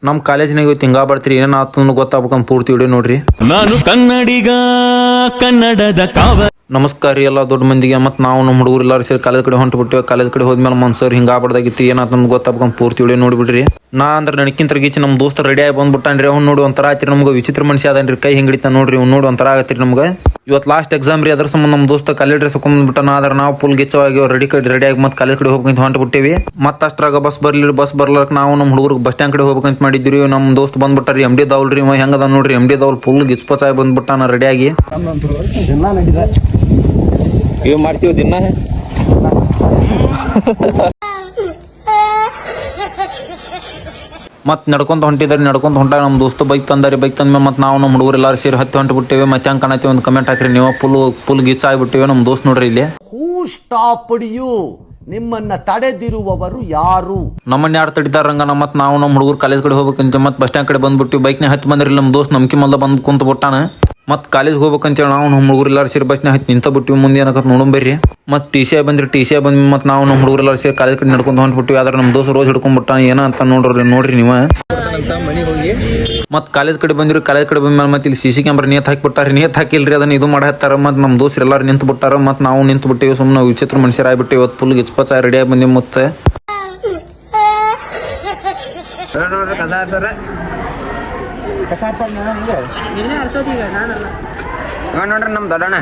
ನಮ್ಮ ಕಾಲೇಜಿನಾಗ ಇವತ್ತು ಹಿಂಗ ಬರ್ತೀರಿ ಏನೇನು ಆತು ಗೊತ್ತಾಗ್ಬೇಕಂತ ಪೂರ್ತಿ ವಿಡಿಯೋ ನೋಡ್ರಿ. ನಾನು ಕನ್ನಡಿಗ, ಕನ್ನಡದ ಕಾವ. ನಮಸ್ಕಾರ ರೀ ಎಲ್ಲ ದೊಡ್ಡ ಮಂದಿಗೆ. ಮತ್ತು ನಾವು ನಮ್ಮ ಹುಡುಗರು ಎಲ್ಲರೂ ಸೇರಿ ಕಾಲೇಜ್ ಕಡೆ ಹೊಂಟು ಬಿಟ್ಟಿವಿ. ಕಾಲೇಜ್ ಕಡೆ ಹೋದ್ಮೇಲೆ ನಮ್ಮ ಸರ್ ಹಿಂಗೆ ಆಗ್ಬಾರ್ದಾಗಿತ್ತು, ಏನಾಯ್ತು ನಮ್ಗೆ ಗೊತ್ತಾಗ್ಬೇಕಂತ ಪೂರ್ತಿ ವಿಡಿಯೋ ನೋಡಿಬಿಡ್ರಿ. ನಾ ಅಂದ್ರೆ ನನಕ್ಕಿಂತ ಗೀಚಿ ನಮ್ಮ ದೋಸ್ತ ರೆಡಿ ಆಗಿ ಬಂದ್ಬಿಟ್ಟಾನ್ರಿ. ಅವ್ನು ನೋಡಿ ಒಂಥರ ಆಯ್ತು ನಮ್ಗೆ, ವಿಚಿತ್ರ ಮನುಷ್ಯ ಅದನ್ರಿ, ಕೈ ಹಿಂಗಿಡಿತ ನೋಡ್ರಿ. ಅವ್ನು ನೋಡಿ ಒಂಥರ ಆಗತ್ತೀರಿ ನಮ್ಗೆ. ಇವತ್ತು ಲಾಸ್ಟ್ ಎಕ್ಸಾಮ್ ರೀ, ಅದ್ರ ಸಂಬಂಧ ನಮ್ಮ ದೋಸ್ತ ಕಾಲೇಜ್ ಡ್ರೆಸ್ ಹಾಕೊಂಡ್ಬಿಟ್ಟಾನ. ಆದ್ರೆ ನಾವು ಫುಲ್ ಗಿಚ್ಚವಾಗಿ ರೆಡಿಯಾಗಿ ಮತ್ತೆ ಕಾಲೇಜ್ ಕಡೆ ಹೋಗ್ಬೇಕಂತ ಹೊಂಟು ಬಿಟ್ಟಿವಿ. ಮತ್ತೆ ಅಷ್ಟ್ರಾಗ ಬಸ್ ಬರ್ಲಕ್ಕೆ ನಾವು ನಮ್ಮ ಹುಡುಗರು ಬಸ್ ಸ್ಟ್ಯಾಂಡ್ ಕಡೆ ಹೋಗ್ಬೇಕಂತ ಮಾಡಿದ್ರಿ. ನಮ್ಮ ದೋಸ್ತ್ ಬಂದ್ಬಿಟ್ಟಾರಿ ಎಮ್ ಡಿ ದೌಲ್ ರೀ. ಹೆಂಗದ ನೋಡ್ರಿ ಎಮ್ ಡಿ ದೌಲ್ ಫುಲ್ ಗಿಚ್ಪಚಾಗಿ ಬಂದ್ಬಿಟ್ಟಾನ ರೆಡಿಯಾಗಿ. ಇವ್ ಮಾಡ್ತೀವಿ ದಿನ. ಮತ್ತೆ ನಡ್ಕೊಂತ ಹೊಂಟಾಗ ನಮ್ಮ ದೋಸ್ತು ಬೈಕ್ ತಂದಾರಿ. ಬೈಕ್ ತಂದ್ಮೇಲೆ ಮತ್ತೆ ನಾವು ನಮ್ಮ ಹುಡುಗರು ಎಲ್ಲರೂ ಸೇರಿ ಹತ್ತಿ ಹೊಂಟು ಬಿಟ್ಟಿವಿ. ಮತ್ತೆ ಹೆಂಗೆ ಕಾಣತ್ತೀವಿ ಒಂದು ಕಮೆಂಟ್ ಹಾಕ್ರಿ ನೀವು. ಫುಲ್ ಗಿಚ್ಚ ಆಗಿಬಿಟ್ಟಿವಿ. ನಮ್ಮ ದೋಸ್ತ್ ನೋಡ್ರಿ ಇಲ್ಲಿ. ಹೂ ಸ್ಟಾಪ್ಡ್ ಯು? ನಿಮ್ಮನ್ನ ತಡೆದಿರುವವರು ಯಾರು? ನಮ್ಮನ್ನ ಯಾರು ತಡಿತಾರಂಗ. ಮತ್ತೆ ನಾವು ನಮ್ಮ ಹುಡುಗರು ಕಾಲೇಜ್ ಕಡೆ ಹೋಗ್ಬೇಕಂತ ಮತ್ತೆ ಬಸ್ ಸ್ಟ್ಯಾಂಡ್ ಕಡೆ ಬಂದ್ಬಿಟ್ಟು ಬೈಕ್ನ ಹತ್ತಿ ಬಂದ್ರಿ. ನಮ್ಮ ದೋಸ್ತ್ ನಮ್ಕಿ ಮಲ್ದ ಬಂದು ಕುಂತ ಬಿಟ್ಟಾನ. ಮತ್ತೆ ಕಾಲೇಜ್ ಹೋಗ್ಬೇಕಂತೇಳಿ ನಾವು ನಮ್ಮ ಹುಡುಗರು ಎಲ್ಲರೂ ಸೇರಿ ಬಸ್ನ ಹತ್ತಿ ನಿಂತ ಬಿಟ್ಟಿವಿ. ಮುಂದೆ ಏನಕತ್ ನೋಡಂಬರ್ರಿ. ಮತ್ತೆ ಟಿ ಸಿ ಬಂದು ಮತ್ತೆ ನಾವು ನಮ್ಮ ಹುಡುಗರು ಎಲ್ಲರೂ ಸೇರಿ ಕಾಲೇಜ್ ಕಡೆ ನಡ್ಕೊಂಡು ಹೊಂಟ್ಬಿಟ್ಟಿವಿ. ಆದ್ರೆ ನಮ್ಮ ದೋಸ್ತ್ ರೋಜ್ ಹಿಡ್ಕೊಂಡ್ಬಿಟ್ಟಾನ ಏನ ಅಂತ ನೋಡ್ರಿ ನೀವು. ಮತ್ತೆ ಕಾಲೇಜ್ ಕಡೆ ಬಂದಿರಿ. ಕಾಲೇಜ್ ಕಡೆ ಬಂದ್ಮೇಲೆ ಮತ್ತೆ ಇಲ್ಲಿ ಸಿ ಕ್ಯಾಮ್ರಾ ನೇತ್ ಹಾಕಿಬಿಟ್ಟಾರೆ. ನೇತ್ ಹಾಕಿಲ್ರಿ, ಅದನ್ನ ಇದು ಮಾಡತ್ತಾರ. ಮತ್ತೆ ನಮ್ಮ ದೋಸ್ರು ಎಲ್ಲರೂ ನಿಂತು ಬಿಟ್ಟಾರ. ಮತ್ತೆ ನಾವು ನಿಂತು ಬಿಟ್ಟಿವಿ. ಸುಮ್ಮನೆ ವಿಚಿತ್ರ ಮನುಷ್ಯರಾಗ್ಬಿಟ್ಟಿವಿ. ಇವತ್ತು ಫುಲ್ ಗಿಚ್ಪಚ ರೆಡಿಯಾಗಿ ಬಂದಿವಿ. ಮತ್ತೆ ನೋಡ್ರಿ ನಮ್ ದೊಡ್ಡಣ್ಣ.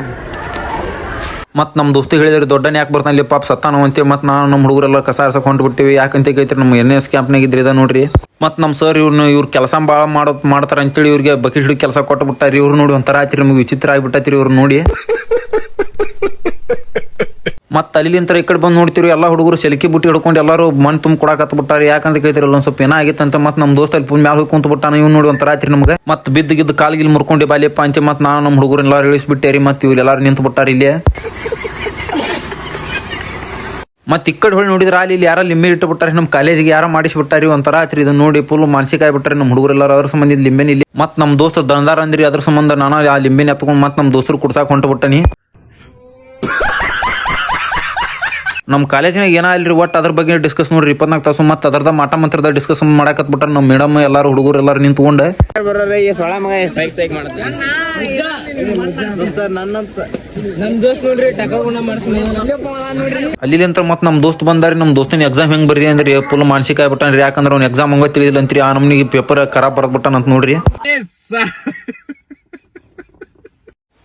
ಮತ್ತು ನಮ್ಮ ದೋಸ್ತಿ ಹೇಳಿದ್ರಿ ದೊಡ್ಡನ ಯಾಕೆ ಬರ್ತಾನೆ ಇಲ್ಲಿ ಪಾಪ ಸತ್ತಾನೋ ಅಂತೇಳಿ. ಮತ್ತು ನಾವು ನಮ್ಮ ಹುಡುಗರೆಲ್ಲ ಕಸ ಆರ್ಸಕ್ಕೆ ಹೊಂಟ್ಬಿಟ್ಟಿವಿ. ಯಾಕಂತ ಕೈತ್ರಿ ನಮ್ಮ NS ಕ್ಯಾಂಪ್ನಾಗ ಇದ್ರಿ ಇದ ನೋಡ್ರಿ. ಮತ್ತು ನಮ್ಮ ಸರ್ ಇವ್ರು ಕೆಲಸ ಭಾಳ ಮಾಡ್ತಾರೆ ಅಂತೇಳಿ ಇವ್ರಿಗೆ ಬಕೆಟ್ ಹಿಡಿದು ಕೆಲಸ ಕೊಟ್ಟು ಬಿಟ್ಟಾರಿ. ಇವ್ರು ನೋಡಿ ಒಂಥರ ಆಯ್ತಿರಿ, ನಮಗೆ ವಿಚಿತ್ರ ಆಗಿಬಿಟ್ಟೈತ್ರಿ ಇವ್ರು ನೋಡಿ. ಮತ್ತೆ ಅಲ್ಲಿಂತರ ಈ ಕಡೆ ಬಂದು ನೋಡ್ತೀವಿ ಎಲ್ಲ ಹುಡುಗರು ಸೆಲ್ಕಿ ಬುಟ್ಟಿ ಹಿಡ್ಕೊಂಡು ಎಲ್ಲರೂ ಮಣ್ಣು ತುಂಬ ಕೊಡಕತ್ತ ಬಿಟ್ಟಾರೆ. ಯಾಕಂತ ಕೇಳ್ತಿರಲ್ಲ ಒಂದು ಸ್ವಲ್ಪ ಏನಾಗಿತ್ತಂತ. ಮತ್ತು ನಮ್ಮ ದೋಸ್ತ ಅಲ್ಲಿ ಮ್ಯಾಲೆ ಹೋಗಿ ಕುಂತು ಬಿಟ್ಟಾನ. ಇವ್ನು ನೋಡಿ ಒಂಥರ ಆಯ್ತಿರಿ ನಮ್ಗೆ. ಮತ್ತೆ ಬಿದ್ದು ಕಾಲಿಗಿಲ್ ಮುರ್ಕೊಂಡು ಬಾಲಿಯಪ್ಪ ಅಂತೆ. ಮತ್ತು ನಾನು ನಮ್ಮ ಹುಡುಗರು ಎಲ್ಲರೂ ಇಳಿಸ್ಬಿಟ್ಟೇರಿ. ಮತ್ತು ಇವ್ರು ಎಲ್ಲರೂ ನಿಂತು ಬಿಟ್ಟಾರ ಇಲ್ಲಿ. ಮತ್ತೆ ಈ ಕಡೆ ಹೊಳಿ ನೋಡಿದ್ರೆ ಅಲ್ಲಿ ಯಾರು ಲಿಂಬೆ ಇಟ್ಟು ಬಿಟ್ಟಾರೆ. ನಮ್ಮ ಕಾಲೇಜಿಗೆ ಯಾರು ಮಾಡಿಸ್ಬಿಟ್ಟಾರಿ. ಒಂಥರ ಆಯ್ತು ಇದನ್ನ ನೋಡಿ ಫುಲ್ ಮಾನಸಿಕ ಆಗಿಬಿಟ್ಟಾರೆ ನಮ್ಮ ಹುಡುಗರೆಲ್ಲರೂ. ಅದ್ರ ಸಂಬಂಧ ಲಿಂಬೆನ ಇಲ್ಲಿ. ಮತ್ತು ನಮ್ಮ ದೋಸ್ತ ದಂದಾರ ಅಂದ್ರಿ, ಅದ್ರ ಸಂಬಂಧ ನಾನು ಆ ಲಿಂಬೆನ ಎತ್ಕೊಂಡು ಮತ್ತೆ ನಮ್ಮ ದೋಸ್ತರು ಕುಡ್ಸಾಕ್ ಹೊಂಟು ಬಿಟ್ಟಾನಿ. ನಮ್ಮ ಕಾಲೇಜಿನಾಗ ಏನಾಗಲ್ರಿ ಒಟ್ಟು ಅದ್ರ ಬಗ್ಗೆ ಡಿಸ್ಕಸ್ ನೋಡ್ರಿ 24 ತಾಸು. ಮತ್ತು ಅದರದ ಮಾಟ ಮಂತ್ರದ ಡಿಸ್ಕಸ್ ಮಾಡಕತ್ ಬಿಟ್ಟಾರ ನಮ್ಮ ಮೇಡಮ್ ಎಲ್ಲರೂ ಹುಡುಗರು ಎಲ್ಲರೂ ನಿಂತ್ಕೊಂಡು. ಅಲ್ಲಿ ಅಂತ ಮತ್ತೆ ನಮ್ಮ ದೋಸ್ತ್ ಬಂದಾರಿ. ನಮ್ಮ ದೋಸ್ತನ ಎಕ್ಸಾಮ್ ಹೆಂಗ್ ಬರ್ದಿ ಅಂದ್ರೆ ಫುಲ್ ಮಾನಸಿಕ ಆಗ್ಬಿಟ್ಟಾನ್ರಿ. ಯಾಕಂದ್ರೆ ಅವ್ನ ಎಕ್ಸಾಮ್ ಹಂಗ ತಿಳಿದಿಲ್ಲ ಅಂತ್ರಿ. ಆ ನಮ್ನಿಗೆ ಪೇಪರ್ ಖರಾಬ್ ಬರ್ದ್ಬಿಟ್ಟಾನ ಅಂತ ನೋಡ್ರಿ.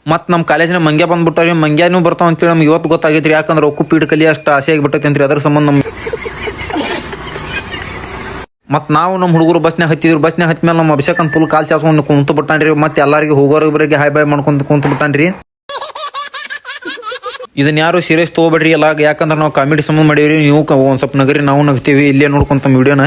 ಮತ್ತು ನಮ್ಮ ಕಾಲೇಜಿನ ಮಂಗ್ಯ ಬಂದ್ಬಿಟ್ಟಾರಿ. ಮಂಗ್ಯಾನು ಬರ್ತಾವ ಅಂತೇಳಿ ನಮ್ಗೆ ಇವತ್ತು ಗೊತ್ತಾಗೈತ್ರಿ. ಯಾಕಂದ್ರೆ ಒಕ್ಕು ಪೀಡ್ ಕಲಿ ಅಷ್ಟು ಆಸೆ ಆಗಿಬಿಟ್ಟೈತಿ ಅಂತ್ರಿ. ಅದ್ರ ಸಂಬಂಧ ಮತ್ತು ನಾವು ನಮ್ಮ ಹುಡುಗರು ಬಸ್ನಾಗ ಹತ್ತಿದ್ರು. ಬಸ್ನಾಗ ಹತ್ತಿದ್ಮೇಲೆ ನಮ್ಮ ಅಭಿಷೇಕ್ ಅಂತ ಫುಲ್ ಕಾಲ್ ಚಾಸ್ಕೊಂಡು ಕುಂತು ಬಿಟ್ಟಾನ್ರಿ. ಮತ್ತು ಎಲ್ಲರಿಗೆ ಹೋಗೋರಿಗೆ ಹಾಯ್ ಬಾಯ್ ಮಾಡ್ಕೊಂಡು ಕುಂತು ಬಿಟ್ಟಾನ್ರಿ. ಇದನ್ನ ಯಾರು ಸೀರಿಯಸ್ ತೊಗೋಬೇಡ್ರಿ ಎಲ್ಲ. ಯಾಕಂದ್ರೆ ನಾವು ಕಾಮಿಡಿ ಸಂಬಂಧ ಮಾಡೀವ್ರಿ. ನೀವು ಒಂದು ಸ್ವಲ್ಪ ನಗರಿ ನಾವು ನಗ್ತೀವಿ. ಇಲ್ಲೇ ನೋಡ್ಕೊಂತ ವಿಡಿಯೋನ.